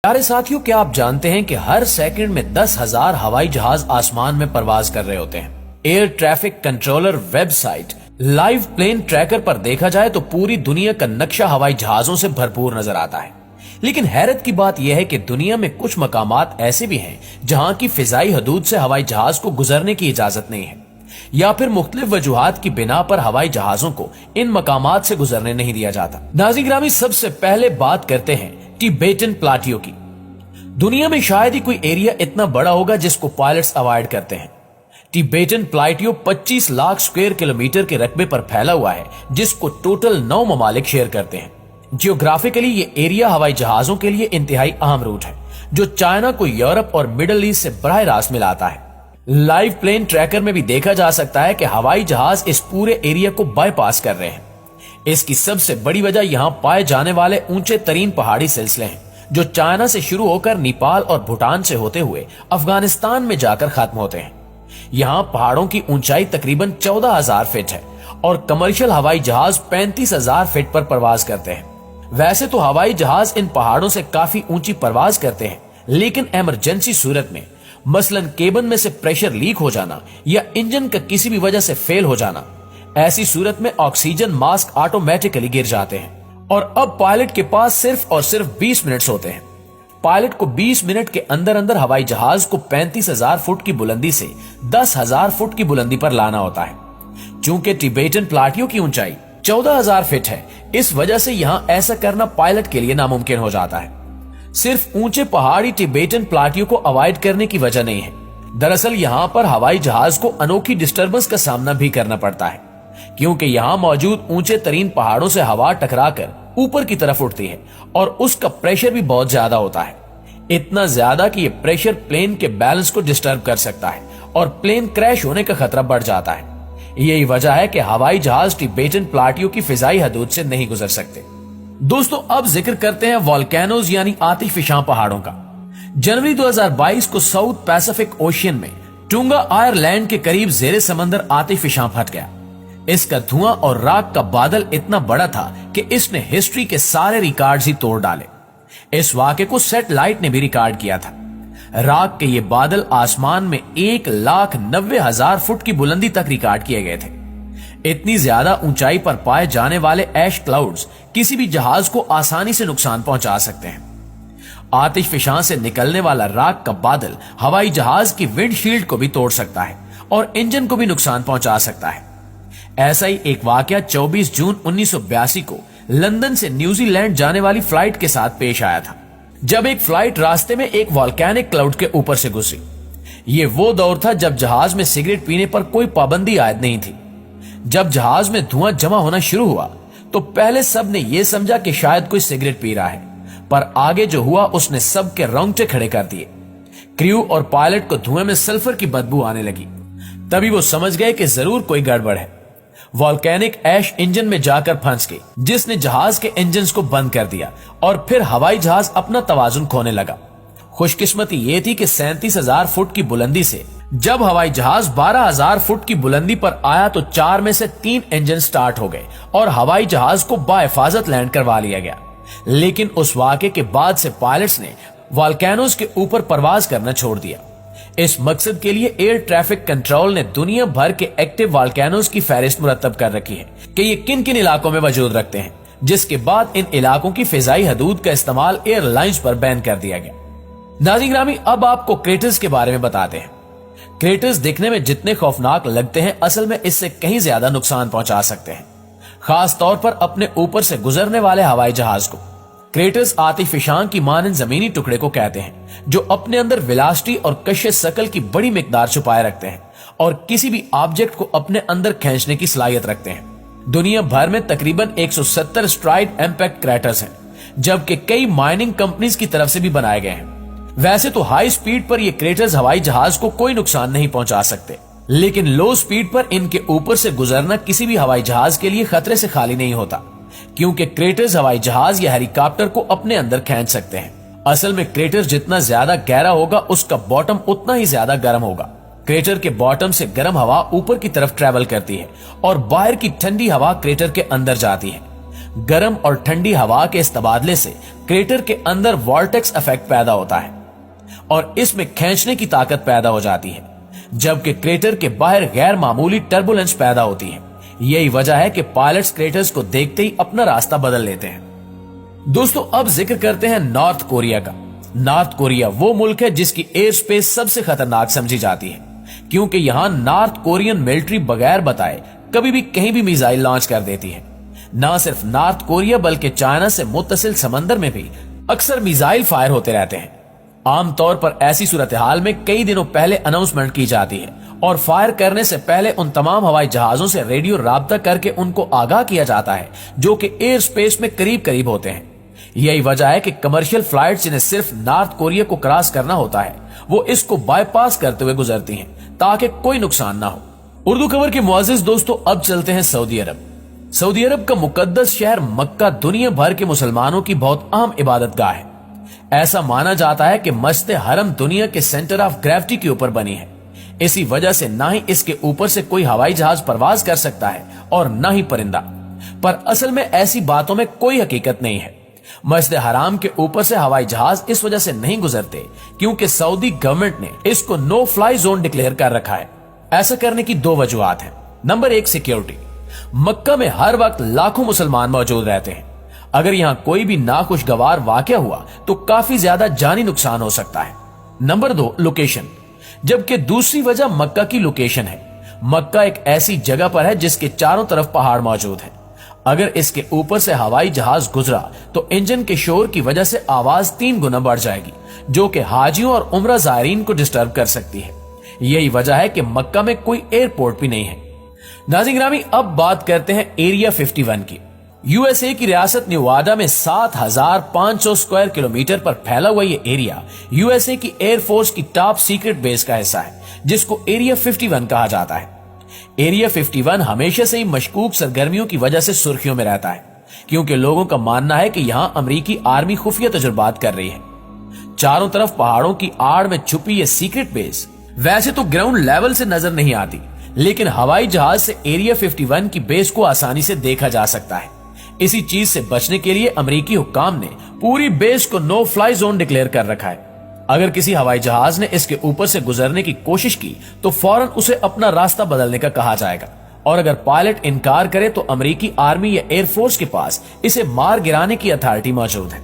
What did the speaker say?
प्यारे साथियों, क्या आप जानते हैं कि हर सेकंड में 10,000 हवाई जहाज आसमान में परवाज कर रहे होते हैं। Air traffic controller website live plane tracker पर देखा जाए तो पूरी दुनिया का नक्शा हवाई जहाजों से भरपूर नजर आता है। लेकिन हैरत की बात यह है कि दुनिया में कुछ मकामात ऐसे भी हैं जहां की फिजाई हदूद से हवाई जहाज को गुजरने की इजाजत नहीं है, या फिर मुख्तलिफ वजूहात की बिना पर हवाई जहाजों को इन मकामात से गुजरने नहीं दिया जाता। नाज़रीन ग्रामी, सबसे पहले बात करते हैं टिबेटन प्लाटियो की। दुनिया में शायद ही कोई एरिया इतना बड़ा होगा जिसको पायलट्स अवॉइड करते हैं। टिबेटन प्लाटियो 25 लाख स्क्वायर किलोमीटर के रकबे पर फैला हुआ है, जिसको टोटल 9 ममालिक शेयर करते हैं। जियोग्राफिकली ये एरिया हवाई जहाजों के लिए इंतहाई अहम रूट है, जो चाइना को यूरोप और मिडल ईस्ट से बराह रास्त मिलाता है। लाइव प्लेन ट्रैकर में भी देखा जा सकता है कि हवाई जहाज इस पूरे एरिया को बाईपास कर रहे हैं। इसकी सबसे बड़ी वजह यहाँ पाए जाने वाले ऊंचे तरीन पहाड़ी सिलसिले हैं, जो चाइना से शुरू होकर नेपाल और भूटान से होते हुए अफगानिस्तान में जाकर खत्म होते हैं। यहाँ पहाड़ों की ऊंचाई तकरीबन 14,000 फीट है और कमर्शियल हवाई जहाज 35,000 फीट पर परवाज करते हैं। वैसे तो हवाई जहाज इन पहाड़ों से काफी ऊंची परवाज करते हैं, लेकिन इमरजेंसी सूरत में, मसलन केबन में से प्रेशर लीक हो जाना या इंजन का किसी भी वजह से फेल हो जाना, ऐसी सूरत में ऑक्सीजन मास्क ऑटोमेटिकली गिर जाते हैं। और अब पायलट के पास सिर्फ और सिर्फ 20 मिनट्स होते हैं। पायलट को 20 मिनट के अंदर अंदर हवाई जहाज को 35,000 फुट की बुलंदी से 10,000 फुट की बुलंदी पर लाना होता है। चूंकि टिबेटन प्लाटियो की ऊंचाई 14,000 फीट है, इस वजह से यहाँ ऐसा करना पायलट के लिए नामुमकिन हो जाता है। सिर्फ ऊंचे पहाड़ी टिबेटन प्लाटियो को अवॉइड करने की वजह नहीं है, दरअसल यहाँ पर हवाई जहाज को अनोखी डिस्टर्बेंस का सामना भी करना पड़ता है, क्योंकि यहाँ मौजूद ऊंचे तरीन पहाड़ों से हवा टकराकर ऊपर की तरफ उठती है और उसका प्रेशर भी बहुत ज्यादा होता है। इतना ज्यादा कि ये प्रेशर प्लेन के बैलेंस को डिस्टर्ब कर सकता है और प्लेन क्रैश होने का खतरा बढ़ जाता है। यही वजह है कि हवाई जहाज टिबेटन प्लाटियो की फिजाई हदूद से नहीं गुजर सकते। दोस्तों, अब जिक्र करते हैं वोल्केनोज यानी आतिशफशां पहाड़ों का। जनवरी 2022 को साउथ पैसिफिक ओशियन में टूंगा आयरलैंड के करीब जेरे समंदर आतिशफशां फट गया। इसका धुआं और राख का बादल इतना बड़ा था कि इसने हिस्ट्री के सारे रिकॉर्ड्स ही तोड़ डाले। इस वाक़े को सैटेलाइट ने भी रिकॉर्ड किया था। राख के ये बादल आसमान में 1,90,000 फुट की बुलंदी तक रिकॉर्ड किए गए थे। इतनी ज्यादा ऊंचाई पर पाए जाने वाले ऐश क्लाउड्स किसी भी जहाज को आसानी से नुकसान पहुंचा सकते हैं। आतिशफशां से निकलने वाला राख का बादल हवाई जहाज की विंडशील्ड को भी तोड़ सकता है और इंजन को भी नुकसान पहुंचा सकता है। ऐसा ही एक वाकया 24 जून 1982 को लंदन से न्यूजीलैंड जाने वाली फ्लाइट के साथ पेश आया था, जब एक फ्लाइट रास्ते में एक वोल्केनिक क्लाउड के ऊपर से गुजरी। ये वो दौर था जब जहाज में सिगरेट पीने पर कोई पाबंदी आयद नहीं थी। जब जहाज में धुआं जमा होना शुरू हुआ तो पहले सब ने यह समझा कि शायद कोई सिगरेट पी रहा है, पर आगे जो हुआ उसने सबके रोंगटे खड़े कर दिए। क्रू और पायलट को धुएं में सल्फर की बदबू आने लगी। तभी वो समझ गए कि जरूर कोई गड़बड़ है। वोल्केनिक ऐश इंजन में जाकर फंस गई, जिसने जहाज के इंजन्स को बंद कर दिया और फिर हवाई जहाज अपना तवाजुन खोने लगा। खुशकिस्मती ये थी कि 37,000 फुट की बुलंदी से जब हवाई जहाज 12,000 फुट की बुलंदी पर आया तो 4 में से 3 इंजन स्टार्ट हो गए और हवाई जहाज को बाहिफाजत लैंड करवा लिया गया। लेकिन उस वाक़े के बाद से पायलट्स ने वोल्केनोज के ऊपर परवाज करना छोड़ दिया। इस मकसद के लिए एयर ट्रैफिक कंट्रोल ने दुनिया भर के एक्टिव वोल्केनोज की फहरिस्त मुरतब कर रखी है कि ये किन किन इलाकों में वजूद रखते हैं, जिसके बाद इन इलाकों की फिजाई हदूद का इस्तेमाल एयरलाइंस पर बैन कर दिया गया। नाज़रीन ग्रामी, अब आपको क्रेटर्स के बारे में बताते हैं। क्रेटर्स दिखने में जितने खौफनाक लगते हैं, असल में इससे कहीं ज्यादा नुकसान पहुंचा सकते हैं, खास तौर पर अपने ऊपर से गुजरने वाले हवाई जहाज को। क्रेटर्स आतिशफशां की मानंद जमीनी टुकड़े को कहते हैं, जो अपने अंदर वेलोसिटी और कशिश शकल की बड़ी मिकदार छुपाए रखते हैं और किसी भी ऑब्जेक्ट को अपने अंदर खींचने की सलाहियत रखते हैं। दुनिया भर में तकरीबन 170 स्ट्राइड इम्पैक्ट क्रेटर्स हैं, जबकि कई माइनिंग कंपनीज की तरफ से भी बनाए गए हैं। वैसे तो हाई स्पीड पर ये क्रेटर्स हवाई जहाज को कोई नुकसान नहीं पहुंचा सकते, लेकिन लो स्पीड पर इनके ऊपर से गुजरना किसी भी हवाई जहाज के लिए खतरे से खाली नहीं होता, क्योंकि क्रेटर्स हवाई जहाज या हेलीकॉप्टर को अपने अंदर खींच सकते हैं। असल में क्रेटर जितना ज्यादा गहरा होगा, उसका बॉटम उतना ही ज्यादा गर्म होगा। क्रेटर के बॉटम से गर्म हवा ऊपर की तरफ ट्रेवल करती है और बाहर की ठंडी हवा क्रेटर के अंदर जाती है। गर्म और ठंडी हवा के इस तबादले से क्रेटर के अंदर वॉर्टेक्स इफेक्ट पैदा होता है और इसमें खींचने की ताकत पैदा हो जाती है, जबकि क्रेटर के बाहर गैर मामूली टर्बुलेंस पैदा होती है। यही वजह है कि पायलट्स क्रेटर्स को देखते ही अपना रास्ता बदल लेते हैं। दोस्तों, अब जिक्र करते हैं नॉर्थ कोरिया का। नॉर्थ कोरिया वो मुल्क है जिसकी एयर स्पेस सबसे खतरनाक समझी जाती है, क्योंकि यहां नॉर्थ कोरियन मिलिट्री बगैर बताए कभी भी कहीं भी मिसाइल लॉन्च कर देती है। न सिर्फ नॉर्थ कोरिया बल्कि चाइना से मुत्तसिल समंदर में भी अक्सर मिसाइल फायर होते रहते हैं। आमतौर पर ऐसी सूरत हाल में कई दिनों पहले अनाउंसमेंट की जाती है और फायर करने से पहले उन तमाम हवाई जहाजों से रेडियो राब्ता करके उनको आगाह किया जाता है जो कि एयर स्पेस में करीब करीब होते हैं। यही वजह है कि कमर्शियल फ्लाइट्स जिन्हें सिर्फ नॉर्थ कोरिया को क्रॉस करना होता है वो इसको बाईपास करते हुए गुजरती हैं ताकि कोई नुकसान ना हो। उर्दू खबर के मुअज़्ज़िज़ दोस्तों, अब चलते हैं सऊदी अरब। सऊदी अरब का मुकद्दस शहर मक्का दुनिया भर के मुसलमानों की बहुत अहम इबादतगाह है। ऐसा माना जाता है कि मस्जिद हरम दुनिया के सेंटर ऑफ ग्रेविटी के ऊपर बनी है। इसी वजह से ना ही इसके ऊपर से कोई हवाई जहाज परवाज कर सकता है और ना ही परिंदा। पर असल में ऐसी बातों में कोई हकीकत नहीं है। मस्जिद हराम के ऊपर से हवाई जहाज इस वजह से नहीं गुजरते क्योंकि सऊदी गवर्नमेंट ने इसको नो फ्लाई जोन डिक्लेयर कर रखा है। ऐसा करने की दो वजूहात हैं। नंबर एक, सिक्योरिटी। मक्का में हर वक्त लाखों मुसलमान मौजूद रहते हैं। अगर यहाँ कोई भी नाखुशगवार वाकया हुआ तो काफी ज्यादा जानी नुकसान हो सकता है। नंबर दो, लोकेशन। जबकि दूसरी वजह मक्का की लोकेशन है। मक्का एक ऐसी जगह पर है जिसके चारों तरफ पहाड़ मौजूद हैं। अगर इसके ऊपर से हवाई जहाज गुजरा तो इंजन के शोर की वजह से आवाज 3 गुना बढ़ जाएगी, जो कि हाजियों और उम्रा ज़ायरीन को डिस्टर्ब कर सकती है। यही वजह है कि मक्का में कोई एयरपोर्ट भी नहीं है। नाज़रीन गिरामी, अब बात करते हैं एरिया 51 की। यूएसए की रियासत नेवाडा में 7,500 स्क्वायर किलोमीटर पर फैला हुआ ये एरिया यूएसए की एयरफोर्स की टॉप सीक्रेट बेस का हिस्सा है, जिसको एरिया 51 कहा जाता है। एरिया 51 हमेशा से ही मशकूक सरगर्मियों की वजह से सुर्खियों में रहता है, क्योंकि लोगों का मानना है कि यहाँ अमेरिकी आर्मी खुफिया तजुर्बात कर रही है। चारों तरफ पहाड़ों की आड़ में छुपी ये सीक्रेट बेस वैसे तो ग्राउंड लेवल से नजर नहीं आती, लेकिन हवाई जहाज से एरिया 51 की बेस को आसानी से देखा जा सकता है। इसी चीज से बचने के लिए अमेरिकी हुक्काम ने पूरी बेस को नो फ्लाई जोन डिक्लेयर कर रखा है। अगर किसी हवाई जहाज ने इसके ऊपर से गुजरने की कोशिश की तो फौरन उसे अपना रास्ता बदलने का कहा जाएगा, और अगर पायलट इनकार करे तो अमेरिकी आर्मी या एयरफोर्स के पास इसे मार गिराने की अथॉरिटी मौजूद है।